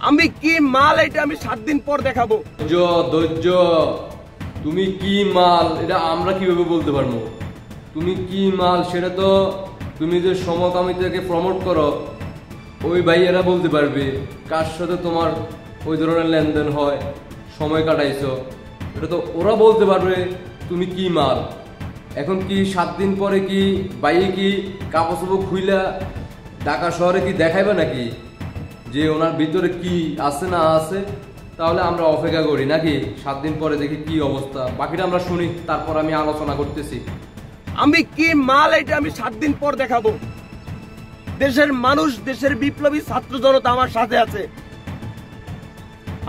আমি কি মাল এটা আমি 7 দিন পর দেখাবো। ধৈর্য, তুমি কি মাল এটা আমরা কিভাবে বলতে পারবো? তুমি কি মাল সেটা তো তুমি যে সমকামিতাকে প্রমোট করো ওই ভাইয়েরা বলতে পারবে, কার সাথে তোমার ওই ধরনের লেনদেন হয়, সময় কাটাইছো, এটা তো ওরা বলতে পারবে তুমি কি মাল। এখন কি 7 দিন পরে কি বাইয়ে কি কাপড় চোপড় খুইলা ঢাকা শহরে কি দেখাইবে নাকি যে ওনার ভিতরে কি আছে না আছে? তাহলে আমরা অপেক্ষা করি নাকি 7 দিন পরে দেখি কি অবস্থা, বাকিটা আমরা শুনি, তারপর আমি আলোচনা করতেছি। আমি কি মাল এটা আমি 7 দিন পর দেখাবো। দেশের মানুষ, দেশের বিপ্লবী ছাত্র জনতা আমার সাথে আছে।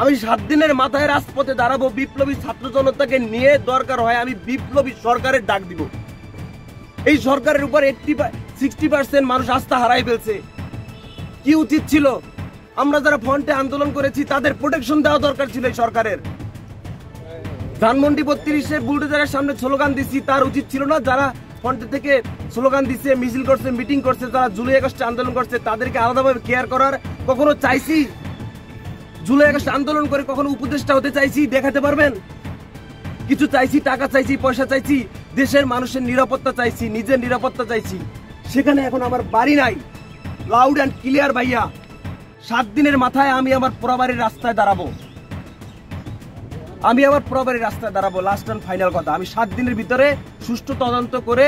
আমি 7 দিনের মাথায় রাজপথে দাঁড়াবো, বিপ্লবী ছাত্র জনতাকে নিয়ে দরকার হয় আমি বিপ্লবী সরকারের ডাক দিব। এই সরকারের উপর 60% মানুষ আস্থা হারাই ফেলছে। কি উচিত ছিল? আমরা যারা ফ্রন্টে আন্দোলন করেছি তাদের প্রোটেকশন দেওয়া দরকার ছিল এই সরকারের। ধানমন্ডি 32-এ বুলডোজারের সামনে স্লোগান দিচ্ছি, তার উচিত ছিল না? যারা ফ্রন্টে থেকে স্লোগান দিচ্ছে, মিছিল করছে, মিটিং করছে, যারা জুলাই আগস্টে আন্দোলন করছে তাদেরকে আলাদাভাবে কেয়ার করার কখনো চাইছি? জুলাই আগস্ট আন্দোলন করে কখনো উপদেষ্টা হতে চাইছি? দেখাতে পারবেন? কিছু চাইছি, টাকা চাইছি, পয়সা চাইছি, দেশের মানুষের নিরাপত্তা চাইছি, নিজের নিরাপত্তা চাইছি। সেখানে এখন আমার বাড়ি নাই। লাউড অ্যান্ড ক্লিয়ার ভাইয়া, 7 দিনের মাথায় আমি আমার পোড়াবাড়ির রাস্তায় দাঁড়াবো। লাস্ট অ্যান্ড ফাইনাল কথা, আমি 7 দিনের ভিতরে সুষ্ঠু তদন্ত করে,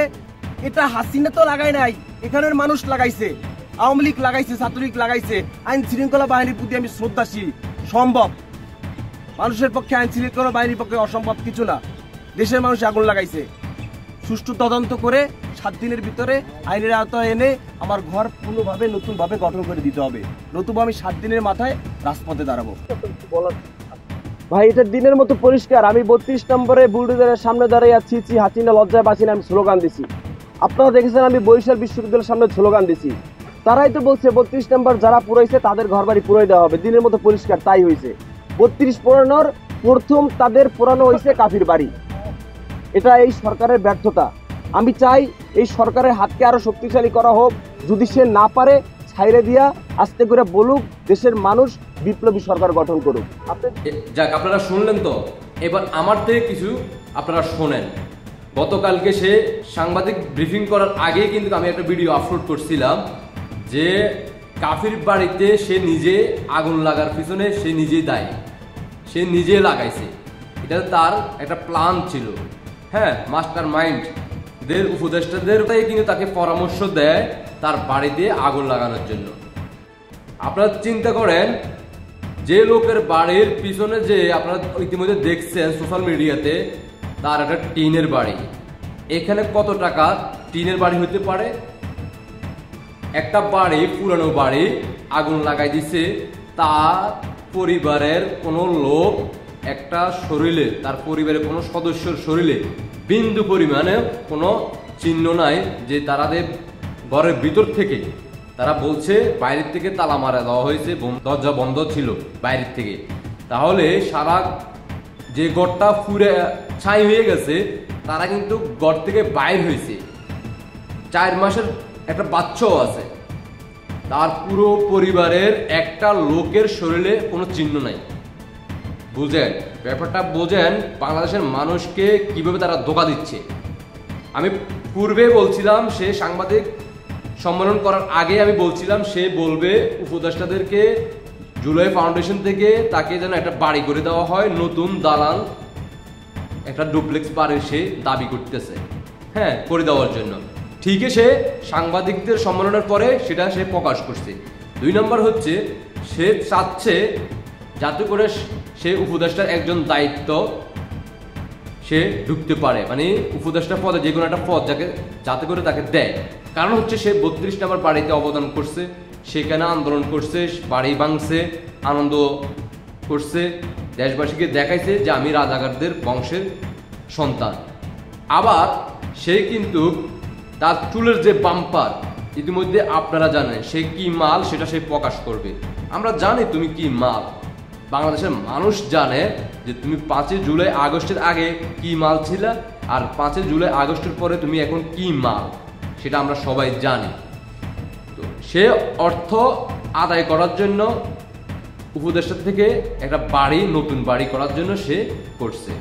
এটা হাসিনা তো লাগাই নাই, এখানের মানুষ লাগাইছে, আওয়ামী লীগ লাগাইছে, ছাত্রলীগ লাগাইছে। আইন শৃঙ্খলা বাহিনীর প্রতি আমি শ্রদ্ধাশীল। সম্ভব, মানুষের পক্ষে আইন শৃঙ্খলা বাহিনীর পক্ষে অসম্ভব কিছু না। দেশের মানুষ আগুন লাগাইছে। সুষ্ঠু তদন্ত করে 7 দিনের ভিতরে আইনের আওতায় এনে আমার ঘর পূর্ণভাবে নতুনভাবে গঠন করে দিতে হবে, নতুবা আমি 7 দিনের মাথায় রাজপথে দাঁড়াবো। ভাই এটা দিনের মতো পরিষ্কার। আমি 32 নম্বরে বুলডোজারের সামনে দাঁড়িয়ে আছি, হাসিনা লজ্জায় বাঁচি না, আমি স্লোগান দিছি। আপনারা দেখেছেন আমি বরিশাল বিশ্ববিদ্যালয়ের সামনে স্লোগান দিছি। তারাই তো বলছে 32 নম্বর যারা পুরাইছে তাদের ঘর বাড়ি পুরাই দেওয়া হবে। দিনের মতো পরিষ্কার তাই হয়েছে। 32 পুরানোর প্রথম তাদের পুরানো হয়েছে কাফির বাড়ি। এটা এই সরকারের ব্যর্থতা। আমি চাই এই সরকারের হাতকে আরো শক্তিশালী করা হোক। যদি সে না পারে ছাইরে দিয়া আস্তে করে বলুক, দেশের মানুষ বিপ্লবী সরকার গঠন করুক। যাক, আপনারা শুনলেন তো, এবার আমার থেকে কিছু আপনারা শোনেন। গতকালকে সে সাংবাদিক ব্রিফিং করার আগে কিন্তু আমি একটা ভিডিও আপলোড করছিলাম যে কাফির বাড়িতে সে নিজে আগুন লাগার পিছনে সে নিজেই দায়ী, সে নিজে লাগাইছে। এটা তার একটা প্ল্যান ছিল। হ্যাঁ, মাস্টার মাইন্ডদের উপদেষ্টাদের কিন্তু তাকে পরামর্শ দেয় তার বাড়িতে আগুন লাগানোর জন্য। আপনারা চিন্তা করেন, যে লোকের বাড়ির পিছনে যে আপনারা ইতিমধ্যে দেখছেন সোশ্যাল মিডিয়াতে, তার একটা টিনের বাড়ি। এখানে কত টাকা টিনের বাড়ি হতে পারে? একটা বাড়ি, পুরানো বাড়ি আগুন লাগাই দিছে, তার পরিবারের কোনো লোক একটা শরীরে, তার পরিবারের কোনো সদস্যর শরীরে বিন্দু পরিমাণে কোনো চিহ্ন নাই যে তারাদের ঘরের ভিতর থেকে, তারা বলছে বাইরের থেকে তালা মারা দেওয়া হয়েছে, দরজা বন্ধ ছিল বাইরের থেকে। তাহলে সারা যে ঘরটা পুরে ছাই হয়ে গেছে, তারা কিন্তু ঘর থেকে বাইর হয়েছে। 4 মাসের একটা বাচ্চাও আছে। তার পুরো পরিবারের একটা লোকের শরীরে কোনো চিহ্ন নাই। বুঝেন ব্যাপারটা, বোঝেন বাংলাদেশের মানুষকে কিভাবে তারা ধোঁকা দিচ্ছে। আমি পূর্বে বলছিলাম, সে সাংবাদিক সম্মেলন করার আগে আমি বলছিলাম সে বলবে উপদেষ্টাদেরকে জুলাই ফাউন্ডেশন থেকে তাকে যেন একটা বাড়ি করে দেওয়া হয়, নতুন দালান, একটা ডুপ্লেক্স বাড়ি সে দাবি করতেছে, হ্যাঁ, করে দেওয়ার জন্য। ঠিকই সে সাংবাদিকদের সম্মেলনের পরে সেটা সে প্রকাশ করছে। 2 নম্বর হচ্ছে সে চাচ্ছে যাতে করে সে উপদেষ্টার একজন দায়িত্ব সে ঢুকতে পারে, মানে উপদেষ্টা পদে যে কোনো একটা পদ যাতে করে তাকে দেয়। কারণ হচ্ছে সে 32 নম্বর বাড়িতে অবদান করছে, সেখানে আন্দোলন করছে, বাড়ি ভাঙছে, আনন্দ করছে, দেশবাসীকে দেখাইছে যে আমি রাজাকারদের বংশের সন্তান। আবার সে কিন্তু তার চুলের যে বাম্পার, ইতিমধ্যে আপনারা জানেন সে কি মাল সেটা সে প্রকাশ করবে। আমরা জানি তুমি কি মাল, বাংলাদেশের মানুষ জানে যে তুমি 5 জুলাই আগস্টের আগে কি মাল ছিল, আর 5 জুলাই আগস্টের পরে তুমি এখন কি মাল, সেটা আমরা সবাই জানি। তো সে অর্থ আদায় করার জন্য উপদেষ্টা থেকে একটা বাড়ি, নতুন বাড়ি করার জন্য সে করছে।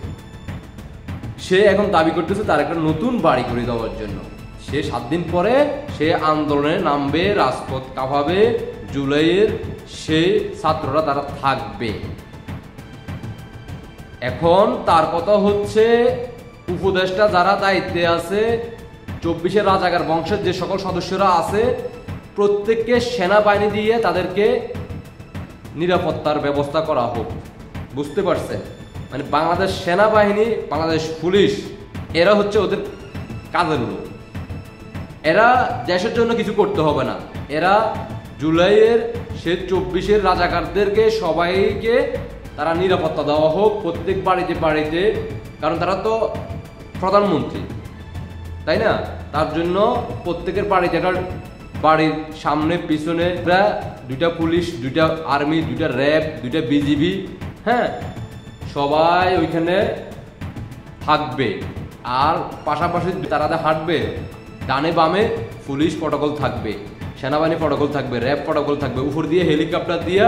সে এখন দাবি করতেছে তার একটা নতুন বাড়ি করে দেওয়ার জন্য। সে 7 দিন পরে সে আন্দোলনে নামবে, রাজপথ কাঁপাবে, জুলাইয়ের সেই ছাত্ররা তারা থাকবে। এখন তার কথা হচ্ছে উপদেষ্টা যারা দায়িত্বে আছে, 24-এর রাজাকার বংশের যে সকল সদস্যরা আছে, প্রত্যেককে সেনাবাহিনী দিয়ে তাদেরকে নিরাপত্তার ব্যবস্থা করা হোক। বুঝতে পারছেন? মানে বাংলাদেশ সেনাবাহিনী, বাংলাদেশ পুলিশ, এরা হচ্ছে ওদের কাজের লোক। এরা দেশের জন্য কিছু করতে হবে না। এরা জুলাইয়ের সে 24-এর রাজাকারদেরকে সবাইকে তারা নিরাপত্তা দেওয়া হোক প্রত্যেক বাড়িতে বাড়িতে, কারণ তারা তো প্রধানমন্ত্রী, তাই না? তার জন্য প্রত্যেকের বাড়িতে, বাড়ির সামনে পিছনে 2টা পুলিশ, 2টা আর্মি, 2টা র্যাব, 2টা বিজিবি, হ্যাঁ, সবাই ওইখানে থাকবে। আর পাশাপাশি তারা হাঁটবে, ডানে বামে পুলিশ প্রটোকল থাকবে, সেনাবাহিনী প্রটোকল থাকবে, র্যাব প্রটোকল থাকবে, উপর দিয়ে হেলিকপ্টার দিয়ে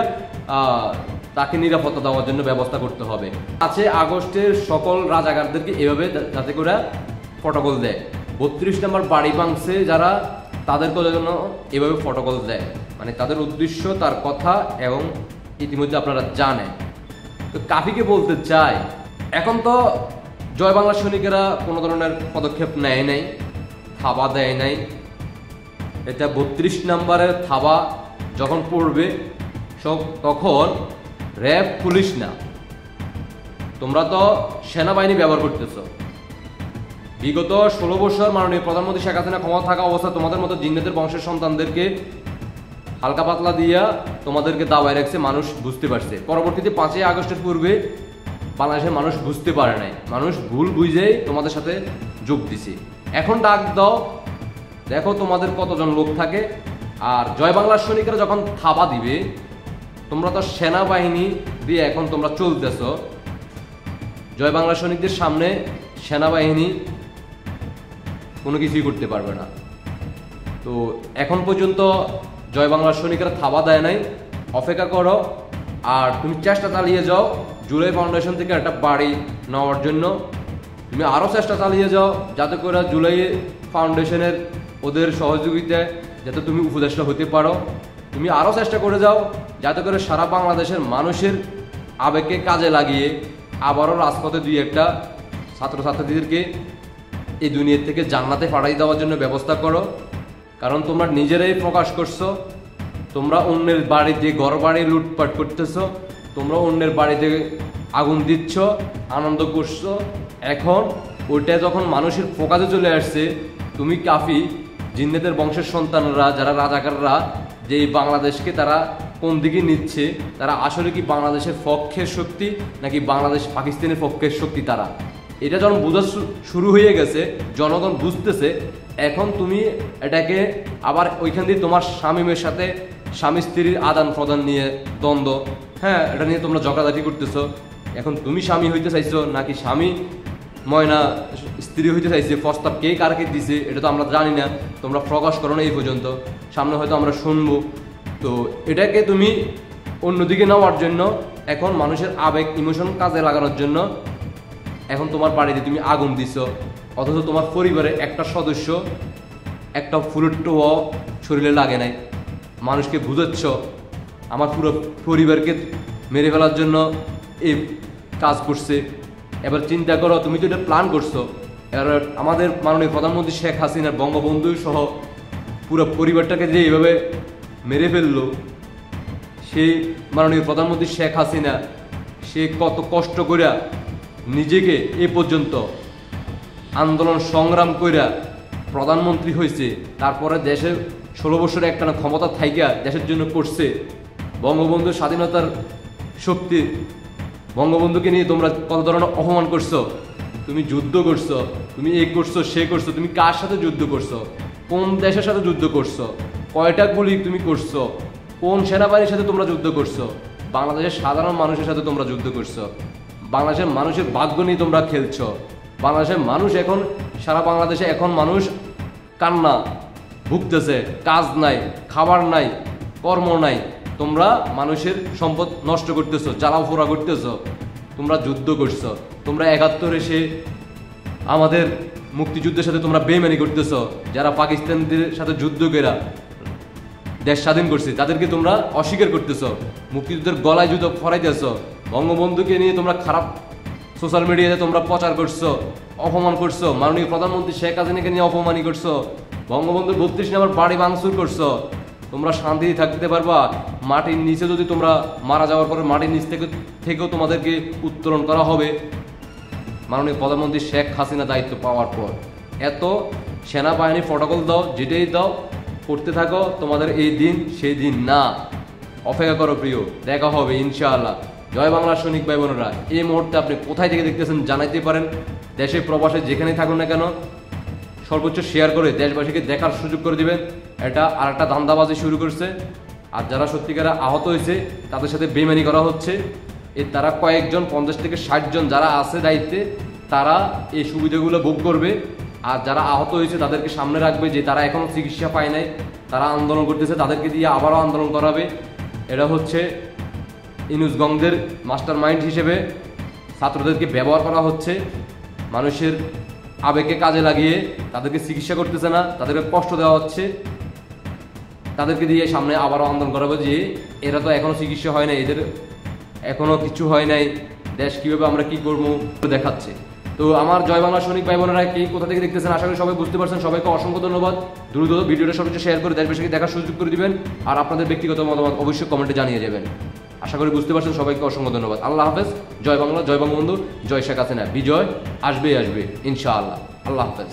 তাকে নিরাপত্তা দেওয়ার জন্য ব্যবস্থা করতে হবে। 5 আগস্টের সকল রাজাকারদেরকে এভাবে যাতে করে প্রটোকল দেয়। 32 নম্বর বাড়ি ভাঙছে যারা, তাদেরকে জন্য এভাবে প্রটোকল দেয়। মানে তাদের উদ্দেশ্য, তার কথা এবং ইতিমধ্যে আপনারা জানেন। তো কাফিকে বলতে চাই, এখন তো জয় বাংলা সৈনিকেরা কোনো ধরনের পদক্ষেপ নেয় নাই, থাবা দেয় নাই। এটা 32 নম্বরের থাবা যখন পড়বে তখন র্যাব, পুলিশ না, তোমরা তো সেনাবাহিনী ব্যবহার করতেছ। বিগত 16 বছর মাননীয় প্রধানমন্ত্রী শেখ হাসিনা ক্ষমতা থাকা অবস্থা তোমাদের মতো জিন্নাতের বংশের সন্তানদেরকে হালকা পাতলা দিয়া তোমাদেরকে দাবায় রাখছে, মানুষ বুঝতে পারছে। পরবর্তীতে 5 আগস্টের পূর্বে বাংলাদেশের মানুষ বুঝতে পারে নাই, মানুষ ভুল বুঝেই তোমাদের সাথে যোগ দিছে। এখন ডাক দাও, দেখো তোমাদের কতজন লোক থাকে। আর জয় বাংলার সৈনিকরা যখন থাবা দিবে, তোমরা তো সেনাবাহিনী দিয়ে এখন তোমরা চলতেছ, জয় বাংলা সৈনিকদের সামনে সেনাবাহিনী কোনো কিছুই করতে পারবে না। তো এখন পর্যন্ত জয় বাংলার সৈনিকরা থাবা দেয় নাই, অপেক্ষা করো। আর তুমি চেষ্টা চালিয়ে যাও জুলাই ফাউন্ডেশন থেকে একটা বাড়ি নেওয়ার জন্য। তুমি আরও চেষ্টা চালিয়ে যাও যাতে করে জুলাই ফাউন্ডেশনের ওদের সহযোগিতায় যাতে তুমি উপদেষ্টা হতে পারো। তুমি আরও চেষ্টা করে যাও যাতে করে সারা বাংলাদেশের মানুষের আবেগকে কাজে লাগিয়ে আবারও রাজপথে 2-1টা ছাত্রছাত্রীদেরকে এই দুনিয়া থেকে জান্নাতে পাঠাই দেওয়ার জন্য ব্যবস্থা করো। কারণ তোমরা নিজেরাই প্রকাশ করছো, তোমরা অন্যের বাড়িতে ঘর বাড়ি লুটপাট করতেছো, তোমরা অন্যের বাড়িতে আগুন দিচ্ছ, আনন্দ করছো। এখন ওইটা যখন মানুষের ফোকাসে চলে আসছে, তুমি কাফি জিন্নাতের বংশের সন্তানরা যারা রাজাকাররা যে বাংলাদেশকে তারা কোন দিকে নিচ্ছে, তারা আসলে কি বাংলাদেশের পক্ষের শক্তি নাকি বাংলাদেশ পাকিস্তানের পক্ষের শক্তি, তারা এটা যখন বোঝা শুরু হয়ে গেছে, জনগণ বুঝতেছে। এখন তুমি এটাকে আবার ওইখান দিয়ে তোমার স্বামীমের সাথে স্বামী স্ত্রীর আদান প্রদান নিয়ে দ্বন্দ্ব, হ্যাঁ, এটা নিয়ে তোমরা ঝগড়াঝাটি করতেছো। এখন তুমি স্বামী হইতে চাইছো নাকি স্বামী ময়না স্ত্রী হইতে চাইছে, প্রস্তাব কে কারকে দিছে এটা তো আমরা জানি না, তোমরা প্রকাশ করো না এই পর্যন্ত, সামনে হয়তো আমরা শুনবো। তো এটাকে তুমি অন্যদিকে নেওয়ার জন্য, এখন মানুষের আবেগ ইমোশন কাজে লাগানোর জন্য এখন তোমার বাড়িতে তুমি আগুন দিছ, অথচ তোমার পরিবারের একটা সদস্য একটা ফুলের টোয়াও শরীরে লাগে নাই। মানুষকে বুঝাচ্ছ আমার পুরো পরিবারকে মেরে ফেলার জন্য এই কাজ করছে। এবার চিন্তা করো, তুমি তো এটা প্ল্যান করছো। এবার আমাদের মাননীয় প্রধানমন্ত্রী শেখ হাসিনার বঙ্গবন্ধু সহ পুরো পরিবারটাকে যে এইভাবে মেরে ফেললো, সেই মাননীয় প্রধানমন্ত্রী শেখ হাসিনা সে কত কষ্ট কইরা নিজেকে এ পর্যন্ত আন্দোলন সংগ্রাম কইরা প্রধানমন্ত্রী হয়েছে, তারপরে দেশের 16 বছরে একটানা ক্ষমতা থাইকা দেশের জন্য করছে। বঙ্গবন্ধুর স্বাধীনতার শক্তি, বঙ্গবন্ধুকে নিয়ে তোমরা কত ধরনের অপমান করছো, তুমি যুদ্ধ করছো, তুমি এ করছো সে করছো, তুমি কার সাথে যুদ্ধ করছো, কোন দেশের সাথে যুদ্ধ করছো, কয়টা গুলি তুমি করছো, কোন সেনাবাহিনীর সাথে তোমরা যুদ্ধ করছো, বাংলাদেশের সাধারণ মানুষের সাথে তোমরা যুদ্ধ করছো, বাংলাদেশের মানুষের ভাগ্য নিয়ে তোমরা খেলছো। বাংলাদেশের মানুষ এখন, সারা বাংলাদেশে এখন মানুষ কান্না ভুগতেছে, কাজ নাই, খাবার নাই, কর্ম নাই, তোমরা মানুষের সম্পদ নষ্ট করতেছো, জ্বালাও পোড়া করতেছো, তোমরা যুদ্ধ করছো, তোমরা 71 এসে আমাদের মুক্তিযুদ্ধের সাথে তোমরা বেইমানি করতেছো, যারা পাকিস্তানদের সাথে যুদ্ধ করে দেশ স্বাধীন করছে তাদেরকে তোমরা অস্বীকার করতেছো, মুক্তিযুদ্ধের গলায় যুদ্ধ ফরাইতেছো, বঙ্গবন্ধুকে নিয়ে তোমরা খারাপ সোশ্যাল মিডিয়াতে তোমরা প্রচার করছো, অপমান করছো, মাননীয় প্রধানমন্ত্রী শেখ হাসিনাকে নিয়ে অপমানি করছো, বঙ্গবন্ধুর 32 নম্বর বাড়ি ভাঙচুর করছো। তোমরা শান্তিতে থাকতে পারবা? মাটির নিচে যদি তোমরা মারা যাওয়ার পরে মাটির নিচ থেকেও তোমাদেরকে উত্তোলন করা হবে মাননীয় প্রধানমন্ত্রী শেখ হাসিনা দায়িত্ব পাওয়ার পর। এত সেনাবাহিনী প্রটোকল দাও, যেটাই দাও করতে থাকো, তোমাদের এই দিন সেই দিন না। অপেক্ষা করো প্রিয়, দেখা হবে ইনশাআল্লাহ। জয় বাংলা সৈনিক ভাই বোনেরা, এই মুহূর্তে আপনি কোথায় থেকে দেখতেছেন জানাইতে পারেন। দেশে প্রবাসে যেখানেই থাকুন না কেন সর্বোচ্চ শেয়ার করে দেশবাসীকে দেখার সুযোগ করে দিবেন। এটা আর একটা ধান্দাবাজি শুরু করছে। আর যারা সত্যিকারা আহত হয়েছে তাদের সাথে বেইমানি করা হচ্ছে। তারা কয়েকজন 50 থেকে 60 জন যারা আছে দায়িত্বে, তারা এই সুবিধাগুলো ভোগ করবে। আর যারা আহত হয়েছে তাদেরকে সামনে রাখবে, যে তারা এখনো চিকিৎসা পায় নাই, তারা আন্দোলন করতেছে, তাদেরকে দিয়ে আবারও আন্দোলন করাবে। এটা হচ্ছে ইনুসগঞ্জের মাস্টার মাইন্ড হিসেবে ছাত্রদেরকে ব্যবহার করা হচ্ছে। মানুষের আবেগকে কাজে লাগিয়ে তাদেরকে চিকিৎসা করতেছে না, তাদেরকে কষ্ট দেওয়া হচ্ছে, তাদেরকে দিয়ে সামনে আবারও আন্দোলন করাবে যে এরা তো এখনো চিকিৎসা হয় নাই, এদের এখনো কিছু হয় নাই, দেশ কিভাবে আমরা কি করবো দেখাচ্ছে। তো আমার জয় বাংলা সৈনিক ভাই বোনেরা কি কোথা থেকে দেখতেছেন আশা করি সবাই বুঝতে পারছেন। সবাইকে অসংখ্য ধন্যবাদ। দ্রুত ভিডিওটা সবকিছু শেয়ার করে দেশবাসীকে দেখার সুযোগ করে দিবেন। আর আপনাদের ব্যক্তিগত মতামত অবশ্যই কমেন্টে জানিয়ে যাবেন। আশা করি বুঝতে পারছেন। সবাইকে অসংখ্য ধন্যবাদ। আল্লাহ হাফেজ। জয় বাংলা, জয় বঙ্গবন্ধু, জয় শেখ হাসিনা। বিজয় আসবেই আসবে ইনশাআল্লাহ। আল্লাহ হাফেজ।